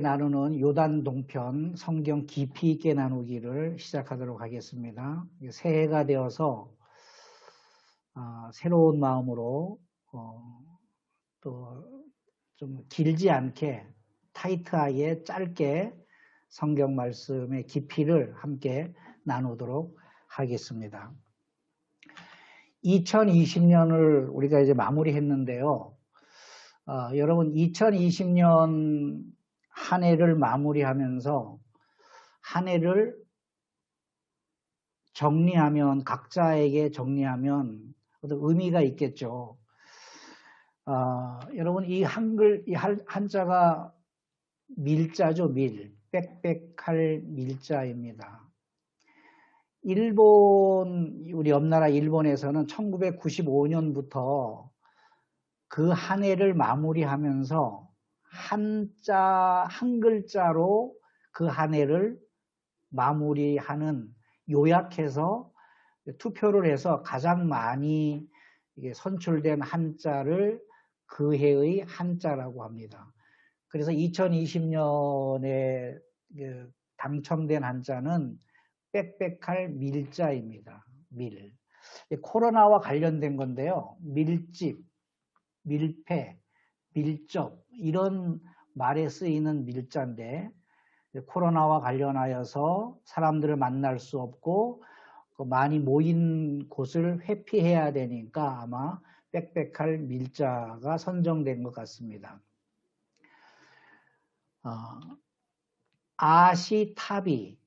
나누는 요단 동편 성경 깊이 있게 나누기를 시작하도록 하겠습니다. 새해가 되어서 새로운 마음으로 또 좀 길지 않게 타이트하게 짧게 성경 말씀의 깊이를 함께 나누도록 하겠습니다. 2020년을 우리가 이제 마무리했는데요. 여러분 2020년 한 해를 마무리하면서 한 해를 정리하면, 각자에게 정리하면 어떤 의미가 있겠죠. 여러분 이 한자가 밀자죠. 빽빽할 밀자입니다. 우리 옆나라 일본에서는 1995년부터 그 한 해를 마무리하면서 한 글자로 그 한 해를 마무리하는, 요약해서 투표를 해서 가장 많이 선출된 한자를 그 해의 한자라고 합니다. 그래서 2020년에 당첨된 한자는 빽빽할 밀자입니다. 밀. 코로나와 관련된 건데요. 밀집, 밀폐, 밀접 이런 말에 쓰이는 밀자인데, 코로나와 관련하여서 사람들을 만날 수 없고 많이 모인 곳을 회피해야 되니까 아마 빽빽할 밀자가 선정된 것 같습니다. 아시타비,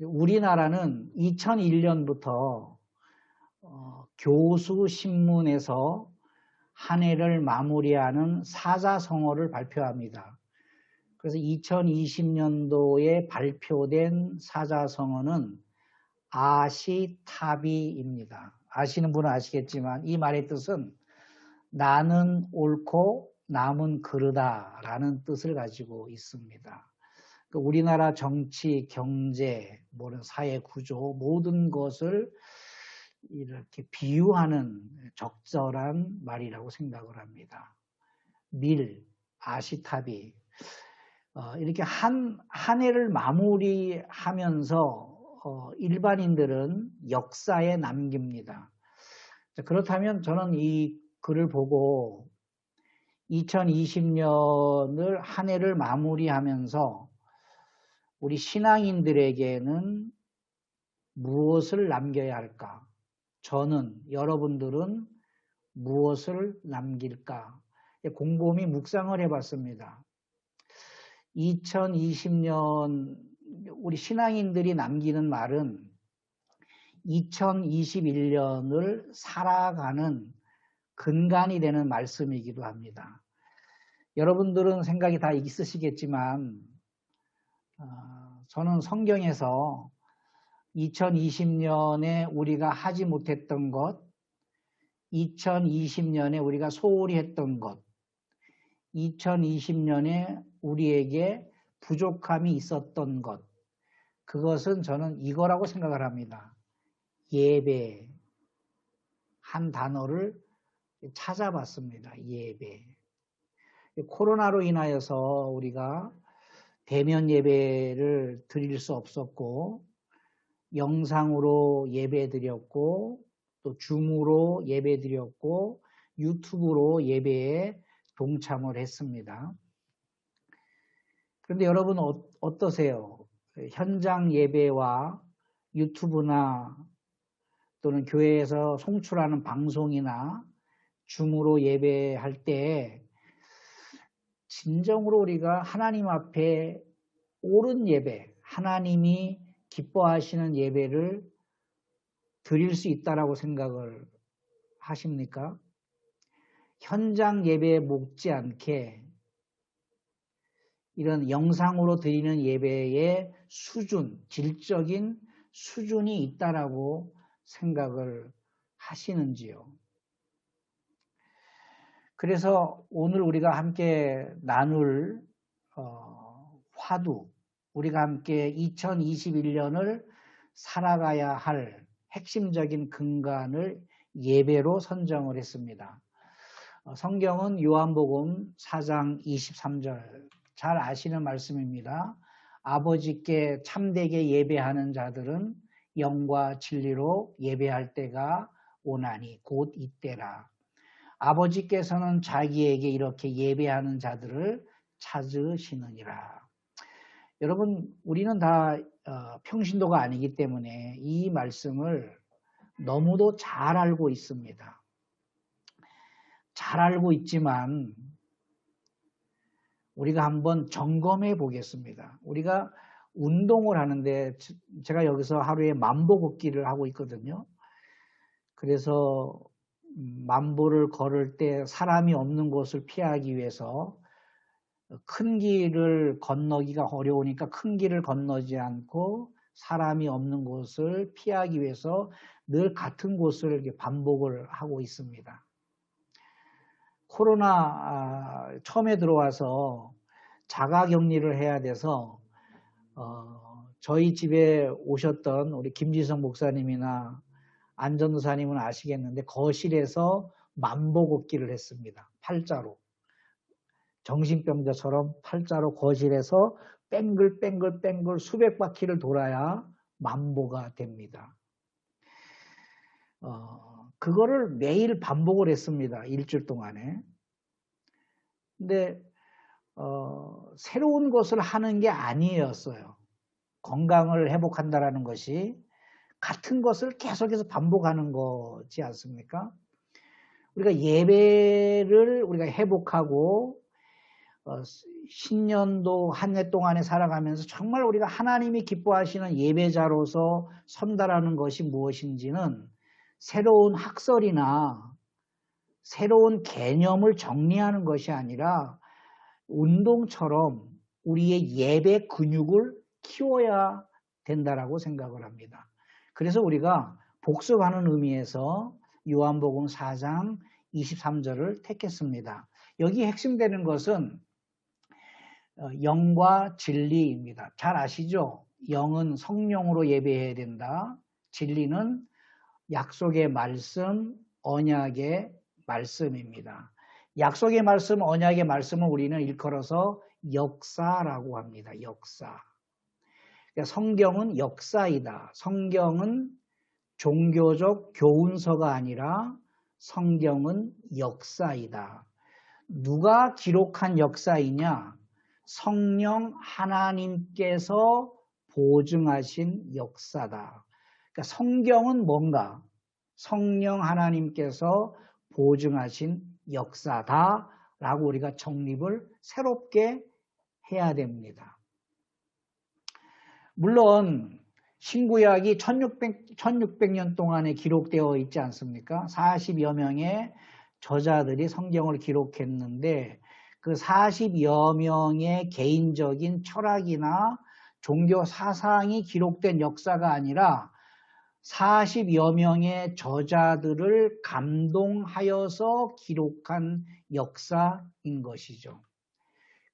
우리나라는 2001년부터 교수신문에서 한 해를 마무리하는 사자성어를 발표합니다. 그래서 2020년도에 발표된 사자성어는 아시타비입니다. 아시는 분은 아시겠지만 이 말의 뜻은 나는 옳고 남은 그르다라는 뜻을 가지고 있습니다. 우리나라 정치, 경제, 사회 구조 모든 것을 이렇게 비유하는 적절한 말이라고 생각을 합니다. 아시타비. 이렇게 한 해를 마무리하면서 일반인들은 역사에 남깁니다. 그렇다면 저는 이 글을 보고 2020년을 한 해를 마무리하면서 우리 신앙인들에게는 무엇을 남겨야 할까? 여러분들은 무엇을 남길까? 곰곰이 묵상을 해봤습니다. 2020년 우리 신앙인들이 남기는 말은 2021년을 살아가는 근간이 되는 말씀이기도 합니다. 여러분들은 생각이 다 있으시겠지만 저는 성경에서 2020년에 우리가 하지 못했던 것, 2020년에 우리가 소홀히 했던 것, 2020년에 우리에게 부족함이 있었던 것, 그것은 저는 이거라고 생각을 합니다. 예배. 한 단어를 찾아봤습니다. 예배. 코로나로 인하여서 우리가 대면 예배를 드릴 수 없었고, 영상으로 예배 드렸고, 또 줌으로 예배 드렸고, 유튜브로 예배에 동참을 했습니다. 그런데 여러분 어떠세요? 현장 예배와 유튜브나 또는 교회에서 송출하는 방송이나 줌으로 예배할 때 진정으로 우리가 하나님 앞에 옳은 예배, 하나님이 기뻐하시는 예배를 드릴 수 있다라고 생각을 하십니까? 현장 예배에 못지않게 이런 영상으로 드리는 예배의 수준, 질적인 수준이 있다라고 생각을 하시는지요? 그래서 오늘 우리가 함께 나눌 화두, 우리가 함께 2021년을 살아가야 할 핵심적인 근간을 예배로 선정을 했습니다. 성경은 요한복음 4장 23절 잘 아시는 말씀입니다. 아버지께 참되게 예배하는 자들은 영과 진리로 예배할 때가 오나니 곧 이때라. 아버지께서는 자기에게 이렇게 예배하는 자들을 찾으시느니라. 여러분, 우리는 다 평신도가 아니기 때문에 이 말씀을 너무도 잘 알고 있습니다. 잘 알고 있지만 우리가 한번 점검해 보겠습니다. 우리가 운동을 하는데 제가 여기서 하루에 만보 걷기를 하고 있거든요. 그래서 만보를 걸을 때 사람이 없는 곳을 피하기 위해서 큰 길을 건너기가 어려우니까 큰 길을 건너지 않고 사람이 없는 곳을 피하기 위해서 늘 같은 곳을 이렇게 반복을 하고 있습니다. 코로나 처음에 들어와서 자가격리를 해야 돼서 저희 집에 오셨던 우리 김지성 목사님이나 안전도사님은 아시겠는데 거실에서 만보 걷기를 했습니다. 팔자로. 정신병자처럼 팔자로 거실에서 뺑글뺑글 수백 바퀴를 돌아야 만보가 됩니다. 그거를 매일 반복을 했습니다. 일주일 동안에. 근데 새로운 것을 하는 게 아니었어요. 건강을 회복한다라는 것이 같은 것을 계속해서 반복하는 거지 않습니까? 우리가 예배를 우리가 회복하고 신년도 한 해 동안에 살아가면서 정말 우리가 하나님이 기뻐하시는 예배자로서 선다라는 것이 무엇인지는 새로운 학설이나 새로운 개념을 정리하는 것이 아니라 운동처럼 우리의 예배 근육을 키워야 된다라고 생각을 합니다. 그래서 우리가 복습하는 의미에서 요한복음 4장 23절을 택했습니다. 여기 핵심되는 것은 영과 진리입니다. 잘 아시죠? 영은 성령으로 예배해야 된다. 진리는 약속의 말씀, 언약의 말씀입니다. 약속의 말씀, 언약의 말씀을 우리는 일컬어서 역사라고 합니다. 역사. 그러니까 성경은 역사이다. 성경은 종교적 교훈서가 아니라 성경은 역사이다. 누가 기록한 역사이냐? 성령 하나님께서 보증하신 역사다. 그러니까 성경은 뭔가? 성령 하나님께서 보증하신 역사다라고 우리가 정립을 새롭게 해야 됩니다. 물론 신구약이 1600년 동안에 기록되어 있지 않습니까? 40여 명의 저자들이 성경을 기록했는데 그 40여 명의 개인적인 철학이나 종교 사상이 기록된 역사가 아니라 40여 명의 저자들을 감동하여서 기록한 역사인 것이죠.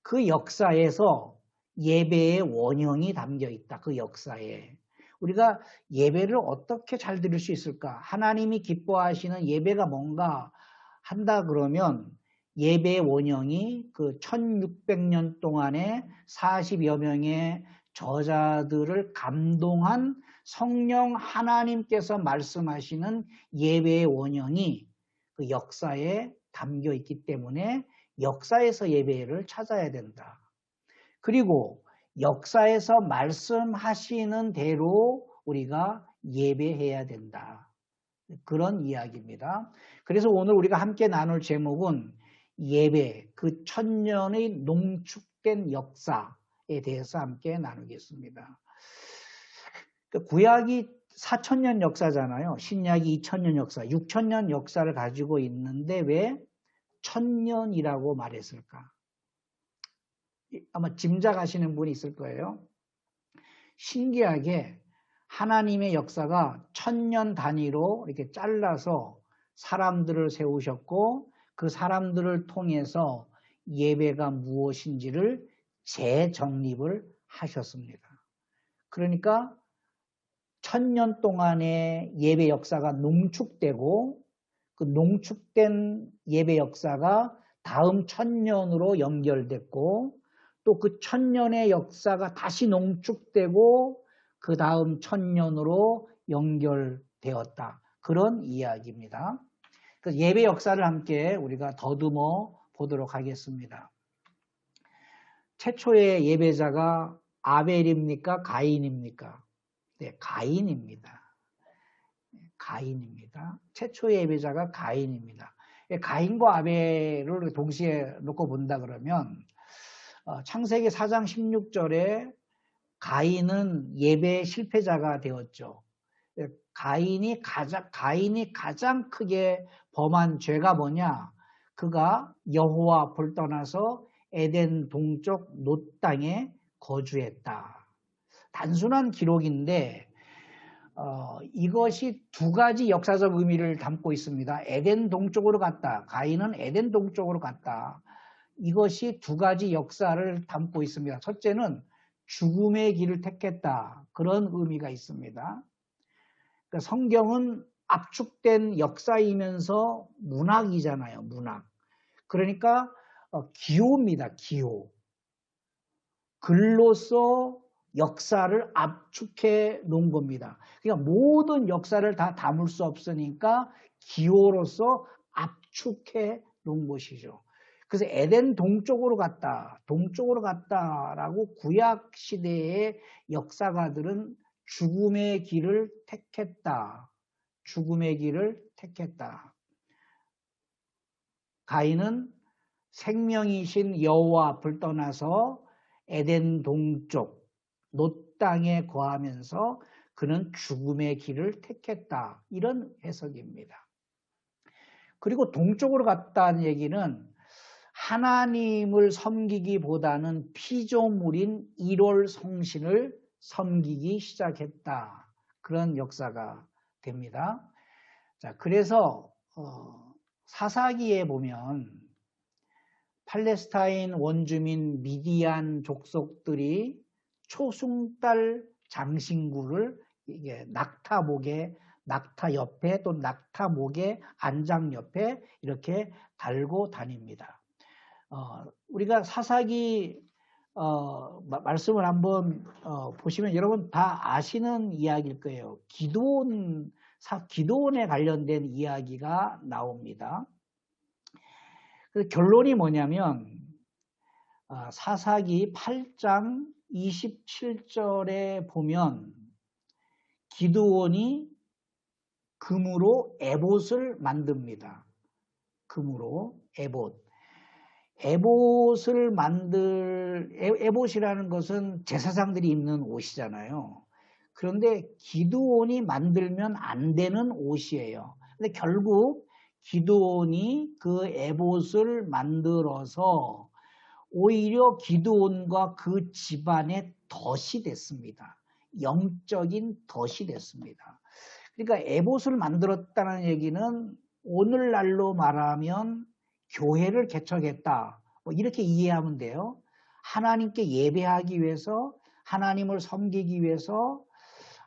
그 역사에서 예배의 원형이 담겨 있다. 그 역사에. 우리가 예배를 어떻게 잘 드릴 수 있을까? 하나님이 기뻐하시는 예배가 뭔가 한다 그러면 예배의 원형이 그 1600년 동안에 40여 명의 저자들을 감동한 성령 하나님께서 말씀하시는 예배의 원형이 그 역사에 담겨 있기 때문에 역사에서 예배를 찾아야 된다. 그리고 역사에서 말씀하시는 대로 우리가 예배해야 된다. 그런 이야기입니다. 그래서 오늘 우리가 함께 나눌 제목은 예배, 그 천년의 농축된 역사에 대해서 함께 나누겠습니다. 구약이 4000년 역사잖아요. 신약이 2000년 역사, 6000년 역사를 가지고 있는데 왜 1000년이라고 말했을까? 아마 짐작하시는 분이 있을 거예요. 신기하게 하나님의 역사가 1000년 단위로 이렇게 잘라서 사람들을 세우셨고 그 사람들을 통해서 예배가 무엇인지를 재정립을 하셨습니다. 그러니까 1000년 동안의 예배 역사가 농축되고 그 농축된 예배 역사가 다음 1000년으로 연결됐고 또 그 1000년의 역사가 다시 농축되고 그 다음 1000년으로 연결되었다. 그런 이야기입니다. 그 예배 역사를 함께 우리가 더듬어 보도록 하겠습니다. 최초의 예배자가 아벨입니까? 가인입니까? 네, 가인입니다. 가인입니다. 최초의 예배자가 가인입니다. 가인과 아벨을 동시에 놓고 본다 그러면 창세기 4장 16절에 가인은 예배 실패자가 되었죠. 가인이 가장 크게 범한 죄가 뭐냐? 그가 여호와 앞을 떠나서 에덴 동쪽 놋 땅에 거주했다. 단순한 기록인데 이것이 두 가지 역사적 의미를 담고 있습니다. 에덴 동쪽으로 갔다. 가인은 에덴 동쪽으로 갔다. 이것이 두 가지 역사를 담고 있습니다. 첫째는 죽음의 길을 택했다. 그런 의미가 있습니다. 그러니까 성경은 압축된 역사이면서 문학이잖아요. 문학. 그러니까 기호입니다. 기호. 글로서 역사를 압축해 놓은 겁니다. 그러니까 모든 역사를 다 담을 수 없으니까 기호로서 압축해 놓은 것이죠. 그래서 에덴 동쪽으로 갔다라고 구약 시대의 역사가들은 죽음의 길을 택했다. 죽음의 길을 택했다. 가인은 생명이신 여호와 앞을 떠나서 에덴 동쪽 놋 땅에 거하면서 그는 죽음의 길을 택했다. 이런 해석입니다. 그리고 동쪽으로 갔다는 얘기는 하나님을 섬기기보다는 피조물인 일월 성신을 섬기기 시작했다. 그런 역사가 됩니다. 자, 그래서 사사기에 보면 팔레스타인 원주민 미디안 족속들이 초승달 장신구를 이게 낙타 옆에 또 낙타 목에 안장 옆에 이렇게 달고 다닙니다. 우리가 사사기 말씀을 한번 보시면 여러분 다 아시는 이야기일 거예요. 기드온에 관련된 이야기가 나옵니다. 그래서 결론이 뭐냐면 사사기 8장 27절에 보면 기드온이 금으로 에봇을 만듭니다. 금으로 에봇. 에봇이라는 것은 제사장들이 입는 옷이잖아요. 그런데 기드온이 만들면 안 되는 옷이에요. 근데 결국 기드온이 그 에봇을 만들어서 오히려 기드온과 그 집안의 덫이 됐습니다. 영적인 덫이 됐습니다. 그러니까 에봇을 만들었다는 얘기는 오늘날로 말하면 교회를 개척했다. 이렇게 이해하면 돼요. 하나님께 예배하기 위해서, 하나님을 섬기기 위해서,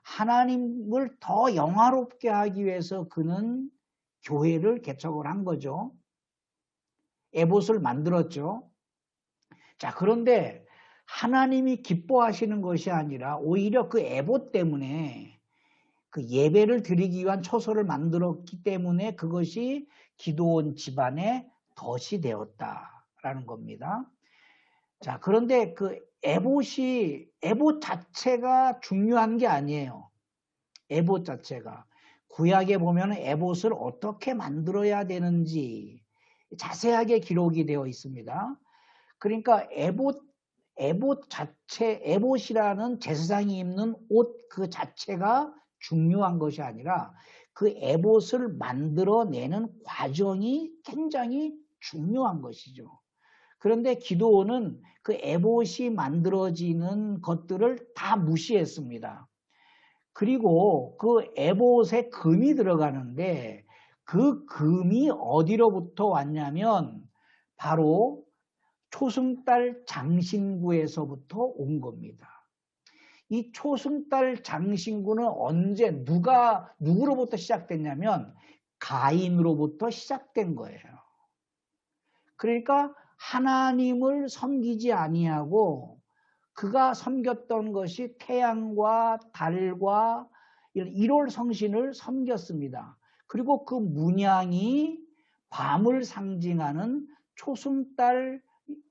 하나님을 더 영화롭게 하기 위해서 그는 교회를 개척을 한 거죠. 에봇을 만들었죠. 자, 그런데 하나님이 기뻐하시는 것이 아니라 오히려 그 에봇 때문에 그 예배를 드리기 위한 초소를 만들었기 때문에 그것이 기드온 집안의 덫이 되었다라는 겁니다. 자, 그런데 그 에봇 자체가 중요한 게 아니에요. 에봇 자체가. 구약에 보면 에봇을 어떻게 만들어야 되는지 자세하게 기록이 되어 있습니다. 그러니까 에봇이라는 제사장이 입는 옷 그 자체가 중요한 것이 아니라 그 에봇을 만들어내는 과정이 굉장히 중요한 것이죠. 그런데 기드온은 그 에봇이 만들어지는 것들을 다 무시했습니다. 그리고 그 에봇에 금이 들어가는데 그 금이 어디로부터 왔냐면 바로 초승달 장신구에서부터 온 겁니다. 이 초승달 장신구는 언제 누구로부터 시작됐냐면 가인으로부터 시작된 거예요. 그러니까 하나님을 섬기지 아니하고 그가 섬겼던 것이 태양과 달과 일월 성신을 섬겼습니다. 그리고 그 문양이 밤을 상징하는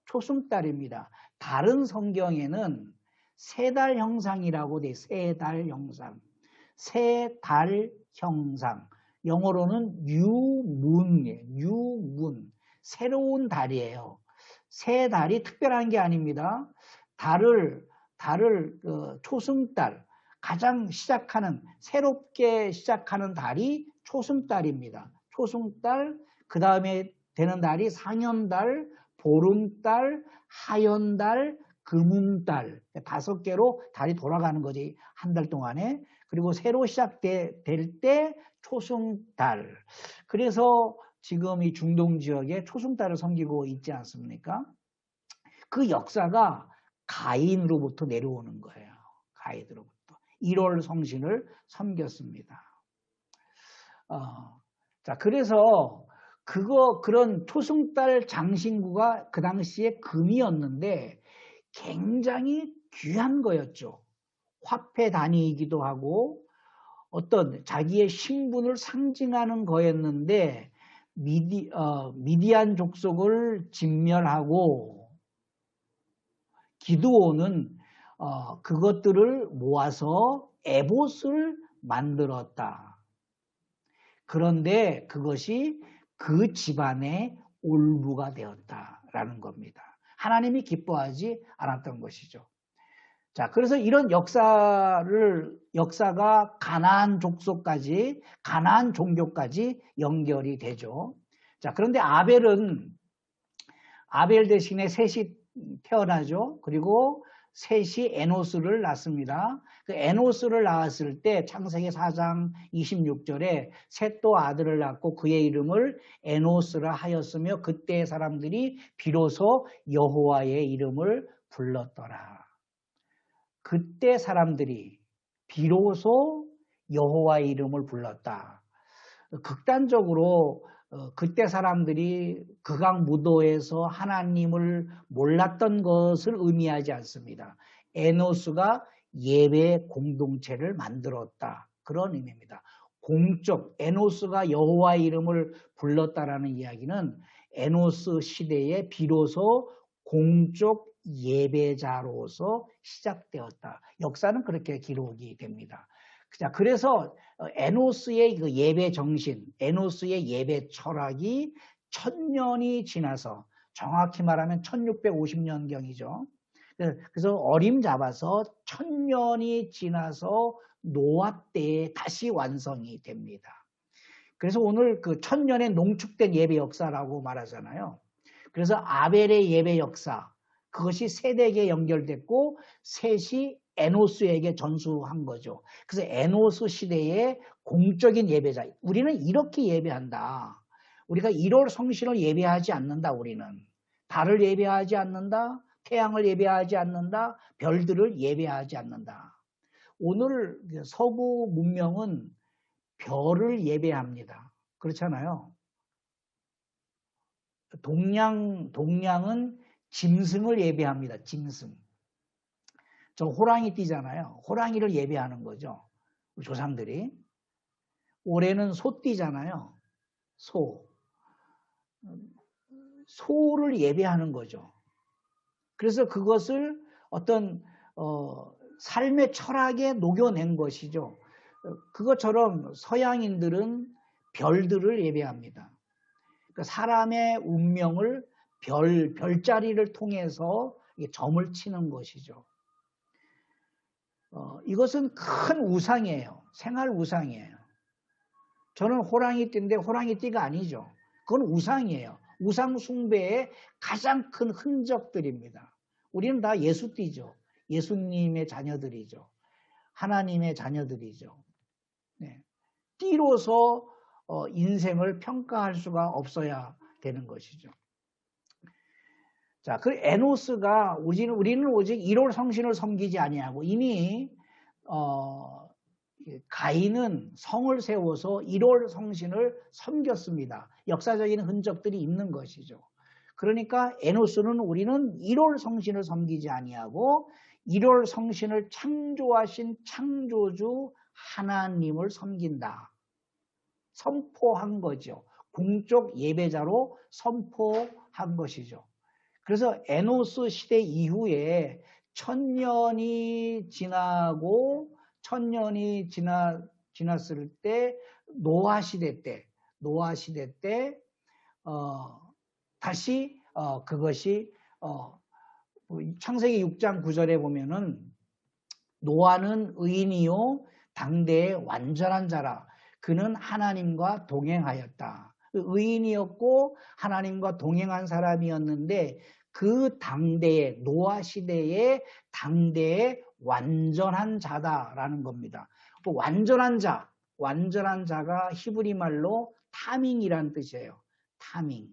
초승달입니다. 다른 성경에는 세달 형상이라고 돼, 세달 형상. 세달 형상. 영어로는 new moon. 새로운 달이에요. 새 달이 특별한 게 아닙니다. 달을 초승달, 가장 새롭게 시작하는 달이 초승달입니다. 초승달, 그 다음에 되는 달이 상현달, 보름달, 하연달, 금음달, 5개로 달이 돌아가는 거지, 한 달 동안에. 그리고 새로 시작될 때 초승달. 그래서 지금 이 중동 지역에 초승달을 섬기고 있지 않습니까? 그 역사가 가인으로부터 내려오는 거예요. 가인으로부터. 1월 성신을 섬겼습니다. 자, 그래서 그런 초승달 장신구가 그 당시에 금이었는데 굉장히 귀한 거였죠. 화폐 단위이기도 하고 어떤 자기의 신분을 상징하는 거였는데 미디안 족속을 진멸하고 기드온은 그것들을 모아서 에봇을 만들었다. 그런데 그것이 그 집안의 올무가 되었다라는 겁니다. 하나님이 기뻐하지 않았던 것이죠. 자, 그래서 이런 역사가 가나안 족속까지, 가나안 종교까지 연결이 되죠. 자, 그런데 아벨 대신에 셋이 태어나죠. 그리고 셋이 에노스를 낳습니다. 그 에노스를 낳았을 때 창세기 4장 26절에 셋도 아들을 낳고 그의 이름을 에노스라 하였으며 그때 사람들이 비로소 여호와의 이름을 불렀더라. 그때 사람들이 비로소 여호와의 이름을 불렀다. 극단적으로 그때 사람들이 극악무도에서 하나님을 몰랐던 것을 의미하지 않습니다. 에노스가 예배 공동체를 만들었다. 그런 의미입니다. 에노스가 여호와의 이름을 불렀다라는 이야기는 에노스 시대에 비로소 공적 예배자로서 시작되었다. 역사는 그렇게 기록이 됩니다. 자, 그래서 에노스의 그 예배 정신, 에노스의 예배 철학이 1000년이 지나서, 정확히 말하면 1650년경이죠. 그래서 어림잡아서 1000년이 지나서 노아 때에 다시 완성이 됩니다. 그래서 오늘 그 1000년의 농축된 예배 역사라고 말하잖아요. 그래서 아벨의 예배 역사, 그것이 세대에게 연결됐고 셋이 에노스에게 전수한 거죠. 그래서 에노스 시대의 공적인 예배자, 우리는 이렇게 예배한다. 우리가 1월 성신을 예배하지 않는다. 우리는 달을 예배하지 않는다. 태양을 예배하지 않는다. 별들을 예배하지 않는다. 오늘 서구 문명은 별을 예배합니다. 그렇잖아요. 동양은 짐승을 예배합니다. 짐승. 저 호랑이 띠잖아요. 호랑이를 예배하는 거죠. 우리 조상들이. 올해는 소 띠잖아요. 소를 예배하는 거죠. 그래서 그것을 어떤 삶의 철학에 녹여낸 것이죠. 그것처럼 서양인들은 별들을 예배합니다. 그러니까 사람의 운명을 별자리를 통해서 점을 치는 것이죠. 이것은 큰 우상이에요. 생활 우상이에요. 저는 호랑이띠인데 호랑이띠가 아니죠. 그건 우상이에요. 우상 숭배의 가장 큰 흔적들입니다. 우리는 다 예수띠죠. 예수님의 자녀들이죠. 하나님의 자녀들이죠. 네. 띠로서 인생을 평가할 수가 없어야 되는 것이죠. 자, 그 에노스가 우리는 오직 1월 성신을 섬기지 아니하고 이미 가인은 성을 세워서 1월 성신을 섬겼습니다. 역사적인 흔적들이 있는 것이죠. 그러니까 에노스는 우리는 1월 성신을 섬기지 아니하고 1월 성신을 창조하신 창조주 하나님을 섬긴다. 선포한 거죠. 공적 예배자로 선포한 것이죠. 그래서 에노스 시대 이후에 1000년이 지났을 때 노아 시대 때 다시 그것이 창세기 6장 9절에 보면은 노아는 의인이요 당대의 완전한 자라. 그는 하나님과 동행하였다. 의인이었고 하나님과 동행한 사람이었는데 그 당대의 노아 시대의 당대의 완전한 자다라는 겁니다. 완전한 자가 히브리 말로 타밍이란 뜻이에요. 타밍.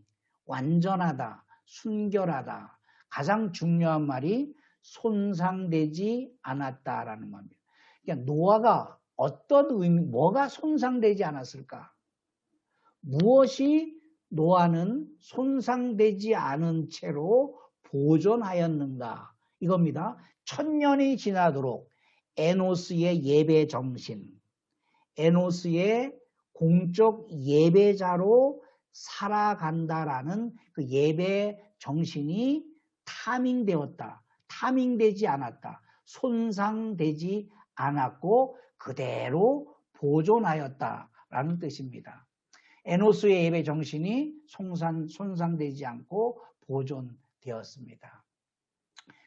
완전하다, 순결하다. 가장 중요한 말이 손상되지 않았다라는 겁니다. 그러니까 노아가 뭐가 손상되지 않았을까? 무엇이 노아는 손상되지 않은 채로 보존하였는가? 이겁니다. 1000년이 지나도록 에노스의 예배 정신, 에노스의 공적 예배자로 살아간다라는 그 예배 정신이 타밍되었다. 타밍되지 않았다. 손상되지 않았고 그대로 보존하였다라는 뜻입니다. 에노스의 예배 정신이 손상되지 않고 보존되었습니다.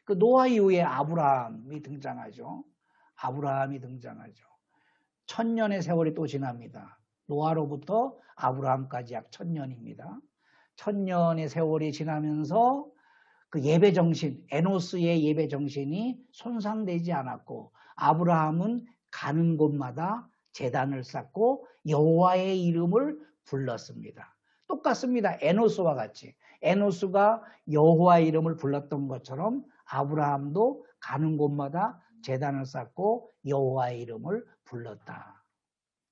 그 노아 이후에 아브라함이 등장하죠. 1000년의 세월이 또 지납니다. 노아로부터 아브라함까지 약 1000년입니다. 1000년의 세월이 지나면서 그 예배 정신, 에노스의 예배 정신이 손상되지 않았고 아브라함은 가는 곳마다 제단을 쌓고 여호와의 이름을 불렀습니다. 똑같습니다. 에노스와 같이. 에노스가 여호와의 이름을 불렀던 것처럼 아브라함도 가는 곳마다 제단을 쌓고 여호와의 이름을 불렀다.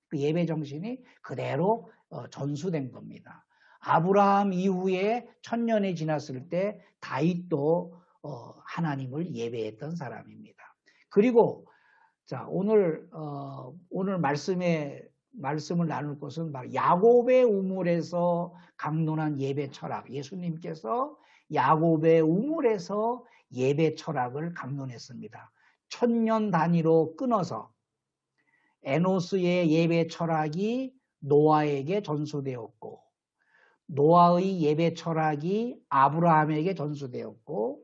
그 예배 정신이 그대로 전수된 겁니다. 아브라함 이후에 1000년이 지났을 때 다윗도 하나님을 예배했던 사람입니다. 그리고 자 오늘 말씀을 나눌 것은 바로 야곱의 우물에서 강론한 예배 철학. 예수님께서 야곱의 우물에서 예배 철학을 강론했습니다. 1000년 단위로 끊어서 에노스의 예배 철학이 노아에게 전수되었고 노아의 예배 철학이 아브라함에게 전수되었고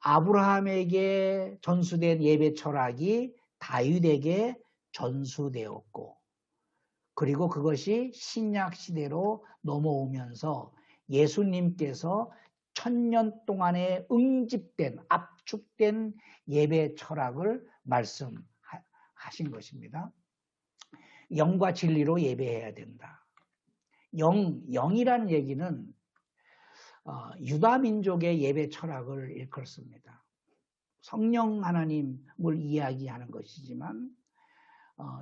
아브라함에게 전수된 예배 철학이 다윗에게 전수되었고 그리고 그것이 신약 시대로 넘어오면서 예수님께서 1000년 동안에 응집된 압축된 예배 철학을 말씀하신 것입니다. 영과 진리로 예배해야 된다. 영이라는 얘기는 유다 민족의 예배 철학을 일컫습니다. 성령 하나님을 이야기하는 것이지만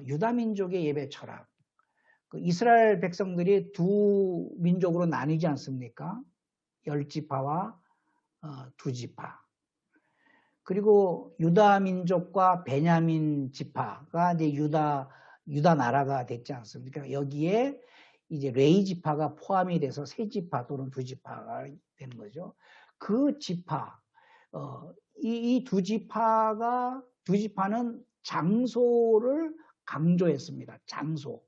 유다 민족의 예배 철학. 그 이스라엘 백성들이 두 민족으로 나뉘지 않습니까? 10지파와 2지파. 그리고 유다 민족과 베냐민 지파가 이제 유다 나라가 됐지 않습니까? 여기에 이제 레위 지파가 포함이 돼서 3지파 또는 2지파가 되는 거죠. 그 지파, 이 2지파는 장소를 강조했습니다. 장소.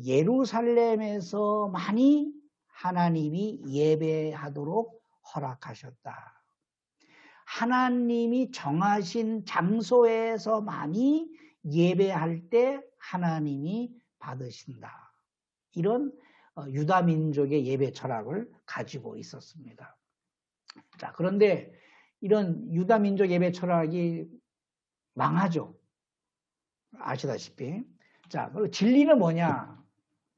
예루살렘에서만이 하나님이 예배하도록 허락하셨다. 하나님이 정하신 장소에서만이 예배할 때 하나님이 받으신다. 이런 유다 민족의 예배 철학을 가지고 있었습니다. 자, 그런데 이런 유다 민족 예배 철학이 망하죠. 아시다시피. 자, 그리고 진리는 뭐냐?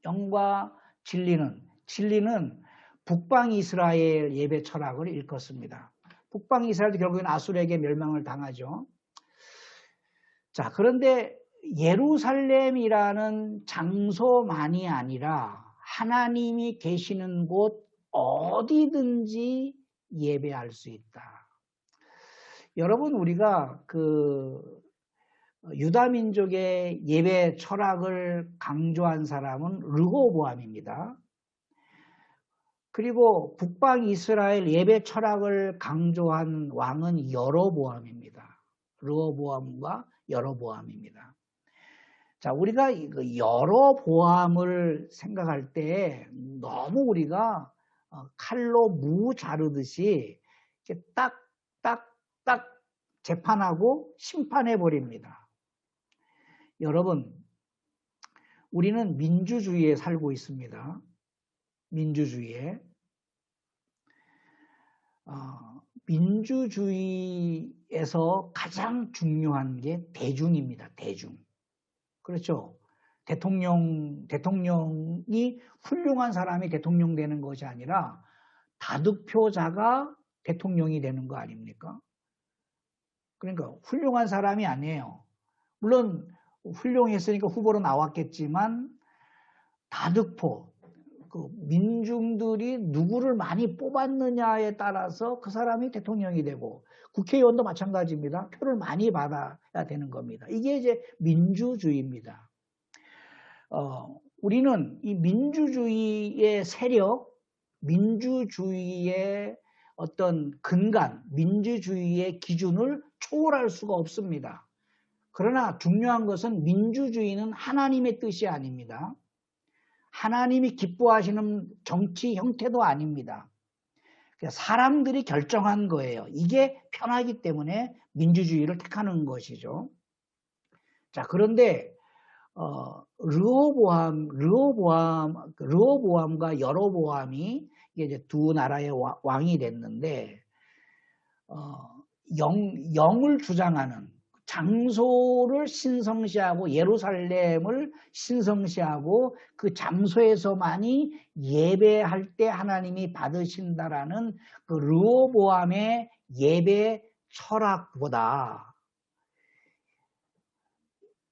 영과 진리는 북방 이스라엘 예배 철학을 일컫습니다. 북방 이스라엘도 결국엔 아수르에게 멸망을 당하죠. 자, 그런데 예루살렘이라는 장소만이 아니라 하나님이 계시는 곳 어디든지 예배할 수 있다. 여러분, 우리가 유다 민족의 예배 철학을 강조한 사람은 르호보암입니다. 그리고 북방 이스라엘 예배 철학을 강조한 왕은 여로보암입니다. 르호보암과 여로보암입니다. 자, 우리가 여로보암을 생각할 때 너무 우리가 칼로 무 자르듯이 이렇게 딱 재판하고 심판해 버립니다. 여러분, 우리는 민주주의에 살고 있습니다. 민주주의에. 민주주의에서 가장 중요한 게 대중입니다. 대중. 그렇죠. 대통령이 훌륭한 사람이 대통령 되는 것이 아니라 다득표자가 대통령이 되는 거 아닙니까? 그러니까 훌륭한 사람이 아니에요. 물론 훌륭했으니까 후보로 나왔겠지만 다득표, 민중들이 누구를 많이 뽑았느냐에 따라서 그 사람이 대통령이 되고 국회의원도 마찬가지입니다. 표를 많이 받아야 되는 겁니다. 이게 이제 민주주의입니다. 우리는 이 민주주의의 세력, 민주주의의 어떤 근간, 민주주의의 기준을 초월할 수가 없습니다. 그러나 중요한 것은 민주주의는 하나님의 뜻이 아닙니다. 하나님이 기뻐하시는 정치 형태도 아닙니다. 사람들이 결정한 거예요. 이게 편하기 때문에 민주주의를 택하는 것이죠. 자, 그런데 르호보암과 여로보암이 이제 두 나라의 왕이 됐는데 영을 주장하는 장소를 신성시하고 예루살렘을 신성시하고 그 장소에서만이 예배할 때 하나님이 받으신다라는 그 르호보암의 예배 철학보다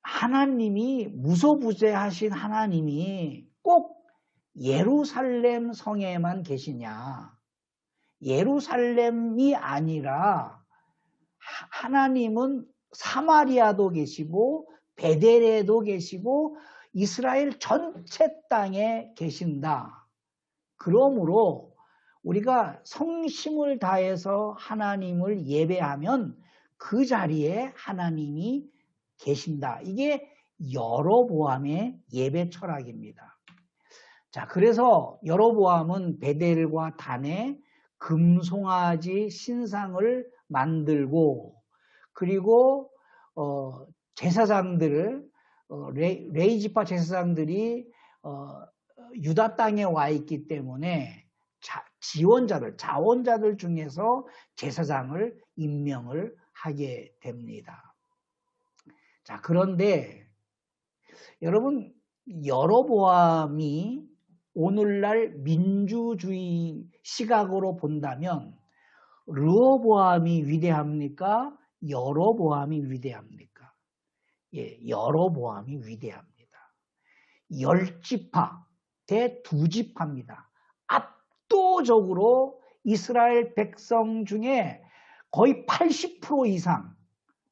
하나님이 무소부재하신 하나님이 꼭 예루살렘 성에만 계시냐, 예루살렘이 아니라 하나님은 사마리아도 계시고 베델에도 계시고 이스라엘 전체 땅에 계신다. 그러므로 우리가 성심을 다해서 하나님을 예배하면 그 자리에 하나님이 계신다. 이게 여로보암의 예배 철학입니다. 자, 그래서 여로보암은 베델과 단에 금송아지 신상을 만들고 그리고 제사장들을 레이지파 제사장들이 유다 땅에 와 있기 때문에 자원자들 중에서 제사장을 임명을 하게 됩니다. 자, 그런데 여러분, 여로보암이 오늘날 민주주의 시각으로 본다면 르호보암이 위대합니까? 여로보암이 위대합니까? 예, 여로보암이 위대합니다. 10지파 대 2지파입니다. 압도적으로 이스라엘 백성 중에 거의 80% 이상,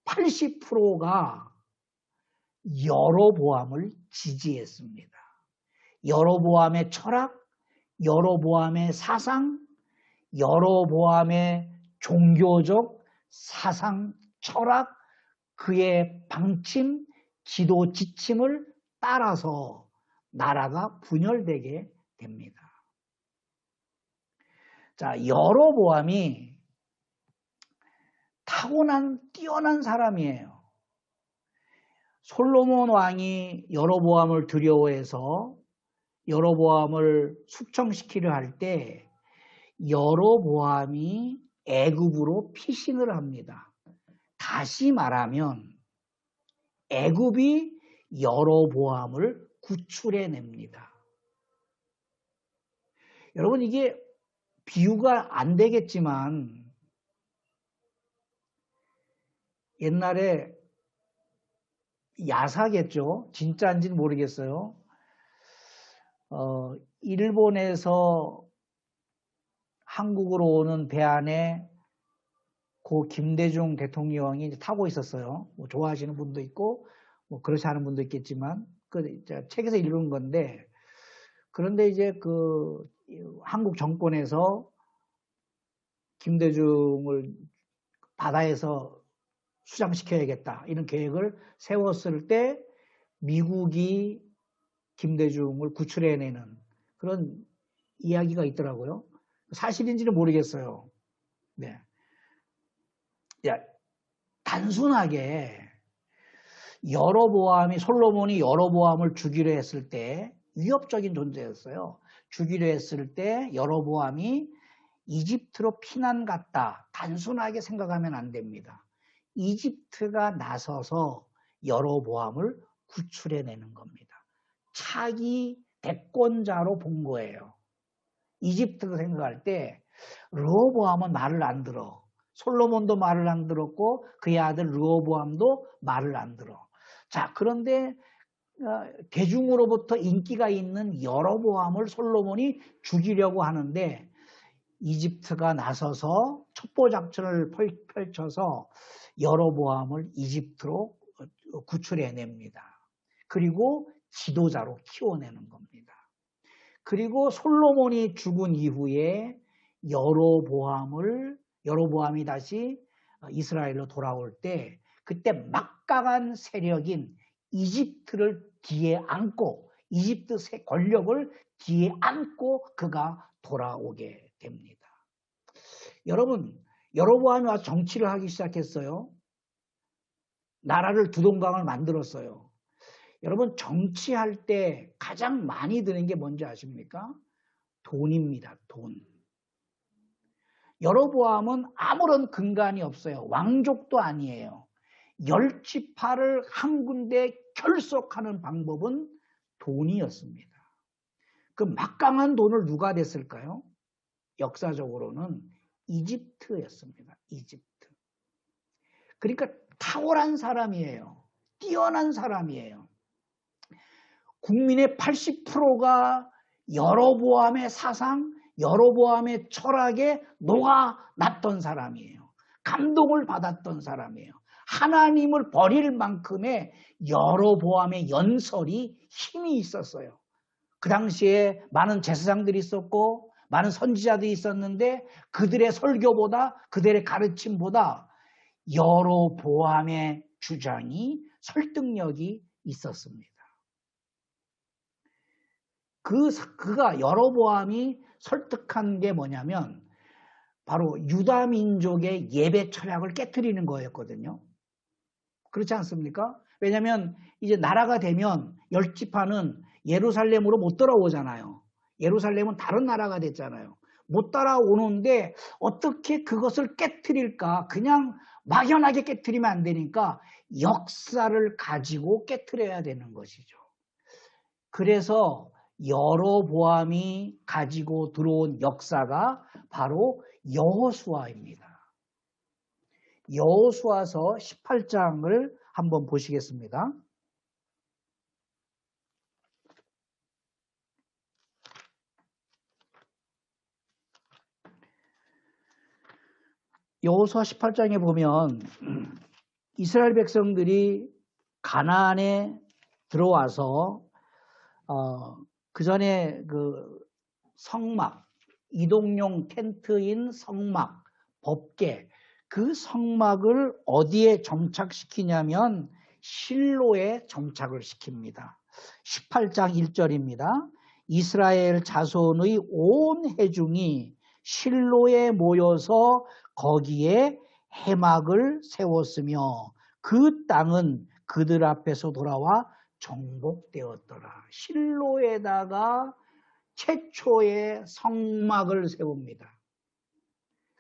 80%가 여로보암을 지지했습니다. 여로보암의 철학, 여로보암의 사상, 여로보암의 종교적 사상, 철학, 그의 방침, 지도 지침을 따라서 나라가 분열되게 됩니다. 자, 여로보암이 뛰어난 사람이에요. 솔로몬 왕이 여로보암을 두려워해서 여로보암을 숙청시키려 할 때 여로보암이 애굽으로 피신을 합니다. 다시 말하면 애굽이 여로보암을 구출해냅니다. 여러분, 이게 비유가 안 되겠지만 옛날에 야사겠죠. 진짜인지는 모르겠어요. 일본에서 한국으로 오는 배 안에 고 김대중 대통령이 이제 타고 있었어요. 뭐 좋아하시는 분도 있고 뭐 그렇지 않은 분도 있겠지만 그 책에서 읽은 건데, 그런데 이제 그 한국 정권에서 김대중을 바다에서 수장시켜야겠다 이런 계획을 세웠을 때 미국이 김대중을 구출해내는 그런 이야기가 있더라고요. 사실인지는 모르겠어요. 네. 야, 단순하게 솔로몬이 여로보암을 죽이려 했을 때 위협적인 존재였어요. 죽이려 했을 때 여로보암이 이집트로 피난 갔다. 단순하게 생각하면 안 됩니다. 이집트가 나서서 여로보암을 구출해내는 겁니다. 차기 대권자로 본 거예요. 이집트가 생각할 때 르호보암은 말을 안 들어. 솔로몬도 말을 안 들었고 그의 아들 르호보암도 말을 안 들어. 자, 그런데 대중으로부터 인기가 있는 여로보암을 솔로몬이 죽이려고 하는데 이집트가 나서서 첩보작전을 펼쳐서 여로보암을 이집트로 구출해냅니다. 그리고 지도자로 키워내는 겁니다. 그리고 솔로몬이 죽은 이후에 여로보암이 다시 이스라엘로 돌아올 때 그때 막강한 세력인 이집트를 뒤에 안고 이집트 권력을 뒤에 안고 그가 돌아오게 됩니다. 여러분, 여로보암이 와서 정치를 하기 시작했어요. 나라를 두동강을 만들었어요. 여러분, 정치할 때 가장 많이 드는 게 뭔지 아십니까? 돈입니다. 돈. 여로보암은 아무런 근간이 없어요. 왕족도 아니에요. 10지파를 한 군데 결속하는 방법은 돈이었습니다. 그 막강한 돈을 누가 냈을까요? 역사적으로는 이집트였습니다. 이집트. 그러니까 탁월한 사람이에요. 뛰어난 사람이에요. 국민의 80%가 여로보암의 사상, 여로보암의 철학에 녹아났던 사람이에요. 감동을 받았던 사람이에요. 하나님을 버릴 만큼의 여로보암의 연설이 힘이 있었어요. 그 당시에 많은 제사장들이 있었고 많은 선지자들이 있었는데 그들의 설교보다 그들의 가르침보다 여로보암의 주장이 설득력이 있었습니다. 그가 여로보암이 설득한 게 뭐냐면 바로 유다 민족의 예배 철학을 깨트리는 거였거든요. 그렇지 않습니까? 왜냐하면 이제 나라가 되면 10지파는 예루살렘으로 못 돌아오잖아요. 예루살렘은 다른 나라가 됐잖아요. 못 따라오는데 어떻게 그것을 깨트릴까? 그냥 막연하게 깨트리면 안 되니까 역사를 가지고 깨트려야 되는 것이죠. 그래서 여로보암이 가지고 들어온 역사가 바로 여호수아입니다. 여호수아서 18장을 한번 보시겠습니다. 여호수아 18장에 보면 이스라엘 백성들이 가나안에 들어와서 그 전에 그 성막, 이동용 텐트인 성막, 법궤, 그 성막을 어디에 정착시키냐면 실로에 정착을 시킵니다. 18장 1절입니다. 이스라엘 자손의 온 회중이 실로에 모여서 거기에 회막을 세웠으며 그 땅은 그들 앞에서 돌아와 정복되었더라. 실로에다가 최초의 성막을 세웁니다.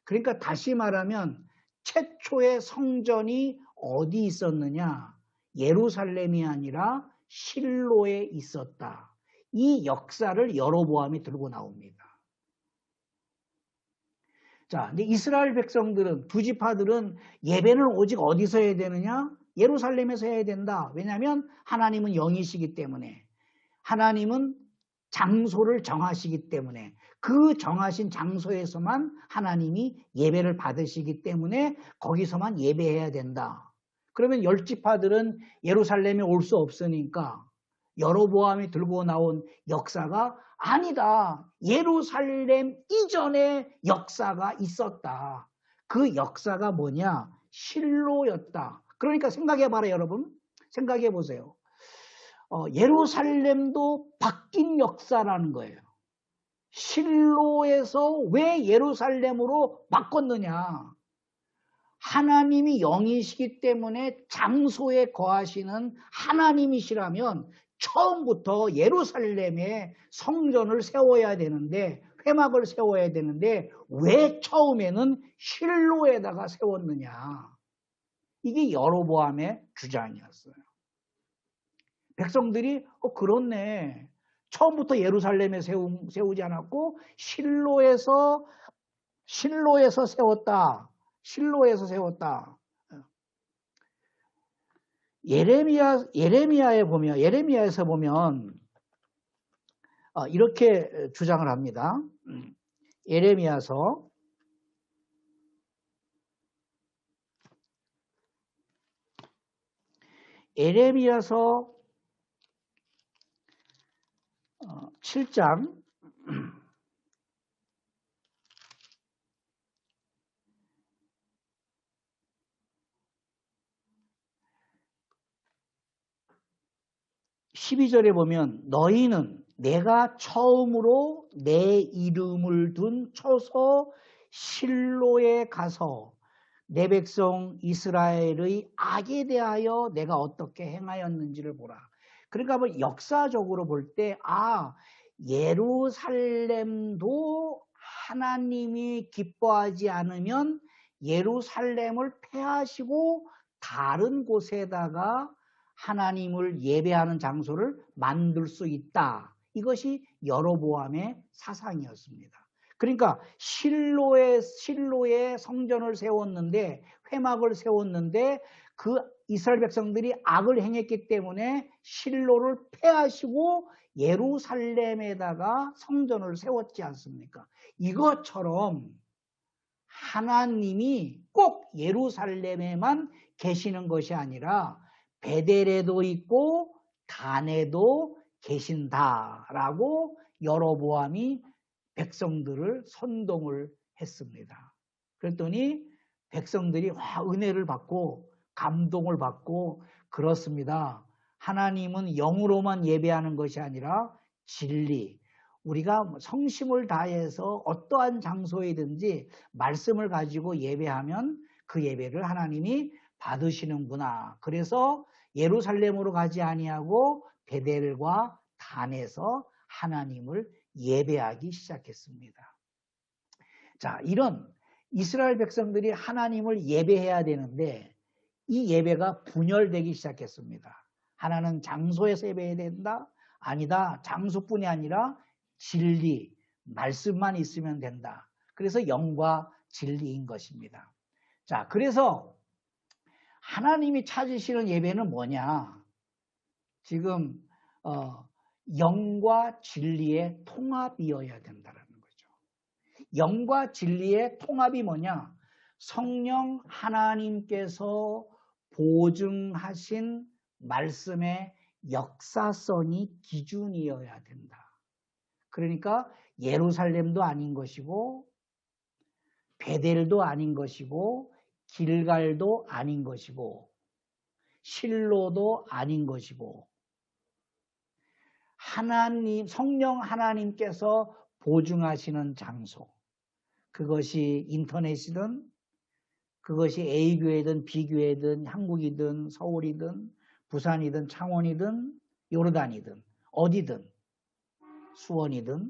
그러니까 다시 말하면 최초의 성전이 어디 있었느냐? 예루살렘이 아니라 실로에 있었다. 이 역사를 여로보암이 들고 나옵니다. 자, 근데 이스라엘 백성들은, 두 지파들은 예배는 오직 어디서 해야 되느냐? 예루살렘에서 해야 된다. 왜냐하면 하나님은 영이시기 때문에. 하나님은 장소를 정하시기 때문에 그 정하신 장소에서만 하나님이 예배를 받으시기 때문에 거기서만 예배해야 된다. 그러면 열 지파들은 예루살렘에 올 수 없으니까 여로보암이 들고 나온 역사가 아니다. 예루살렘 이전에 역사가 있었다. 그 역사가 뭐냐? 실로였다. 그러니까 생각해봐라 여러분. 생각해보세요. 예루살렘도 바뀐 역사라는 거예요. 실로에서 왜 예루살렘으로 바꿨느냐? 하나님이 영이시기 때문에 장소에 거하시는 하나님이시라면 처음부터 예루살렘에 성전을 세워야 되는데, 회막을 세워야 되는데 왜 처음에는 실로에다가 세웠느냐? 이게 여로보암의 주장이었어요. 백성들이 그렇네. 처음부터 예루살렘에 세우지 않았고 실로에서 세웠다. 실로에서 세웠다. 예레미야에서 보면 이렇게 주장을 합니다. 예레미야서 7장 12절에 보면 너희는 내가 처음으로 내 이름을 둔 초소 실로에 가서 내 백성 이스라엘의 악에 대하여 내가 어떻게 행하였는지를 보라. 그러니까 뭐 역사적으로 볼 때 예루살렘도 하나님이 기뻐하지 않으면 예루살렘을 폐하시고 다른 곳에다가 하나님을 예배하는 장소를 만들 수 있다. 이것이 여로보암의 사상이었습니다. 그러니까 실로에 성전을 세웠는데, 회막을 세웠는데 그 이스라엘 백성들이 악을 행했기 때문에 실로를 폐하시고 예루살렘에다가 성전을 세웠지 않습니까? 이것처럼 하나님이 꼭 예루살렘에만 계시는 것이 아니라 베델에도 있고 단에도 계신다라고 여로보암이 백성들을 선동을 했습니다. 그랬더니 백성들이 은혜를 받고 감동을 받고, 그렇습니다. 하나님은 영으로만 예배하는 것이 아니라 진리, 우리가 성심을 다해서 어떠한 장소이든지 말씀을 가지고 예배하면 그 예배를 하나님이 받으시는구나. 그래서 예루살렘으로 가지 아니하고 베델과 단에서 하나님을 예배하기 시작했습니다. 자, 이런 이스라엘 백성들이 하나님을 예배해야 되는데 이 예배가 분열되기 시작했습니다. 하나는 장소에서 예배해야 된다? 아니다. 장소뿐이 아니라 진리, 말씀만 있으면 된다. 그래서 영과 진리인 것입니다. 자, 그래서 하나님이 찾으시는 예배는 뭐냐? 지금 영과 진리의 통합이어야 된다는 거죠. 영과 진리의 통합이 뭐냐? 성령 하나님께서 보증하신 말씀의 역사성이 기준이어야 된다. 그러니까 예루살렘도 아닌 것이고 베델도 아닌 것이고 길갈도 아닌 것이고 실로도 아닌 것이고, 성령 하나님께서 보증하시는 장소, 그것이 인터넷이든 그것이 A교회든 B교회든 한국이든 서울이든 부산이든 창원이든 요르단이든 어디든 수원이든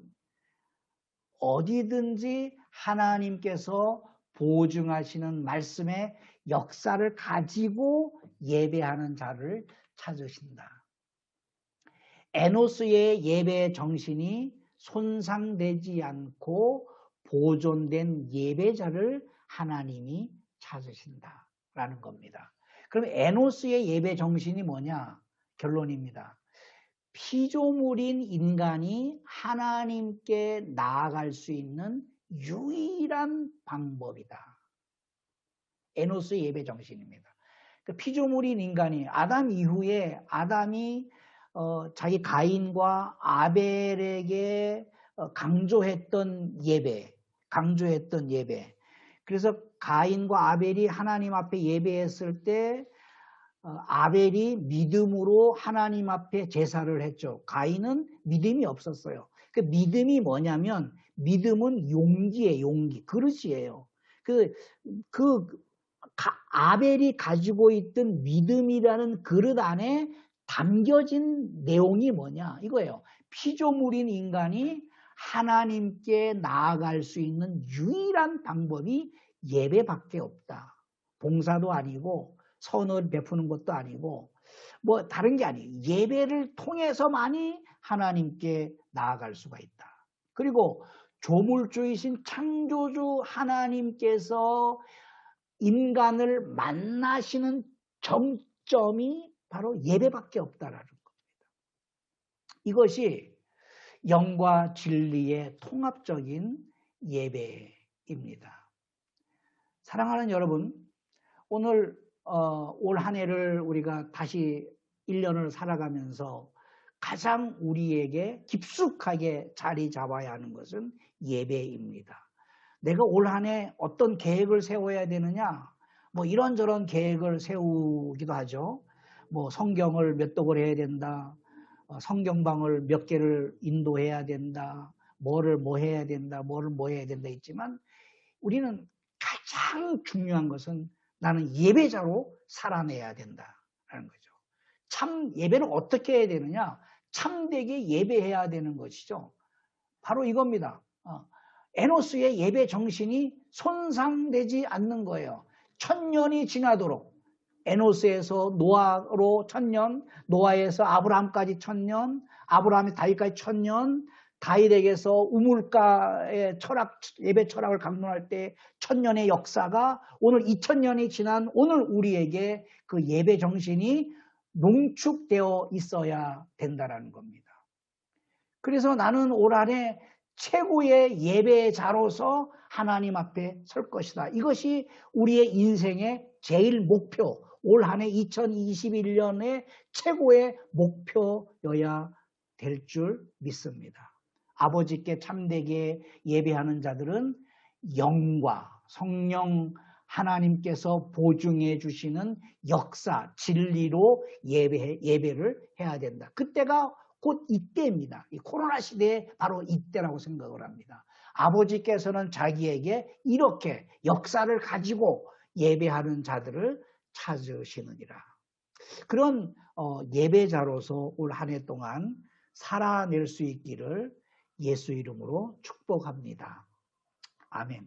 어디든지 하나님께서 보증하시는 말씀의 역사를 가지고 예배하는 자를 찾으신다. 에노스의 예배 정신이 손상되지 않고 보존된 예배자를 하나님이 찾으신다라는 겁니다. 그럼 에노스의 예배 정신이 뭐냐? 결론입니다. 피조물인 인간이 하나님께 나아갈 수 있는 유일한 방법이다. 에노스의 예배 정신입니다. 피조물인 인간이 아담 이후에 아담이 자기 가인과 아벨에게 강조했던 예배. 그래서 가인과 아벨이 하나님 앞에 예배했을 때 아벨이 믿음으로 하나님 앞에 제사를 했죠. 가인은 믿음이 없었어요. 그 믿음이 뭐냐면 믿음은 용기예요. 용기. 그릇이에요. 아벨이 가지고 있던 믿음이라는 그릇 안에 담겨진 내용이 뭐냐 이거예요. 피조물인 인간이 하나님께 나아갈 수 있는 유일한 방법이 예배밖에 없다. 봉사도 아니고 선을 베푸는 것도 아니고 뭐 다른 게 아니에요. 예배를 통해서만이 하나님께 나아갈 수가 있다. 그리고 조물주이신 창조주 하나님께서 인간을 만나시는 정점이 바로 예배밖에 없다라는 겁니다. 이것이 영과 진리의 통합적인 예배입니다. 사랑하는 여러분, 오늘 올 한 해를 우리가 다시 1년을 살아가면서 가장 우리에게 깊숙하게 자리 잡아야 하는 것은 예배입니다. 내가 올 한 해 어떤 계획을 세워야 되느냐? 뭐 이런저런 계획을 세우기도 하죠. 뭐 성경을 몇 독을 해야 된다. 성경방을 몇 개를 인도해야 된다. 뭐를 뭐 해야 된다. 뭐를 뭐 해야 된다 있지만 우리는 가장 중요한 것은 나는 예배자로 살아내야 된다라는 거죠. 참 예배를 어떻게 해야 되느냐? 참되게 예배해야 되는 것이죠. 바로 이겁니다. 에노스의 예배 정신이 손상되지 않는 거예요. 1000년이 지나도록 에노스에서 노아로 1000년, 노아에서 아브라함까지 1000년, 아브라함이 다윗까지 1000년, 다윗에게서 우물가의 철학, 예배 철학을 강론할 때 1000년의 역사가 오늘 2000년이 지난 오늘 우리에게 그 예배 정신이 농축되어 있어야 된다는 겁니다. 그래서 나는 올 한해 최고의 예배자로서 하나님 앞에 설 것이다. 이것이 우리의 인생의 제일 목표, 올 한해 2021년의 최고의 목표여야 될 줄 믿습니다. 아버지께 참되게 예배하는 자들은 영과 성령 하나님께서 보증해 주시는 역사, 진리로 예배를 해야 된다. 그때가 곧 이때입니다. 이 코로나 시대에 바로 이때라고 생각을 합니다. 아버지께서는 자기에게 이렇게 역사를 가지고 예배하는 자들을 찾으시느니라. 그런 예배자로서 올 한 해 동안 살아낼 수 있기를 예수 이름으로 축복합니다. 아멘.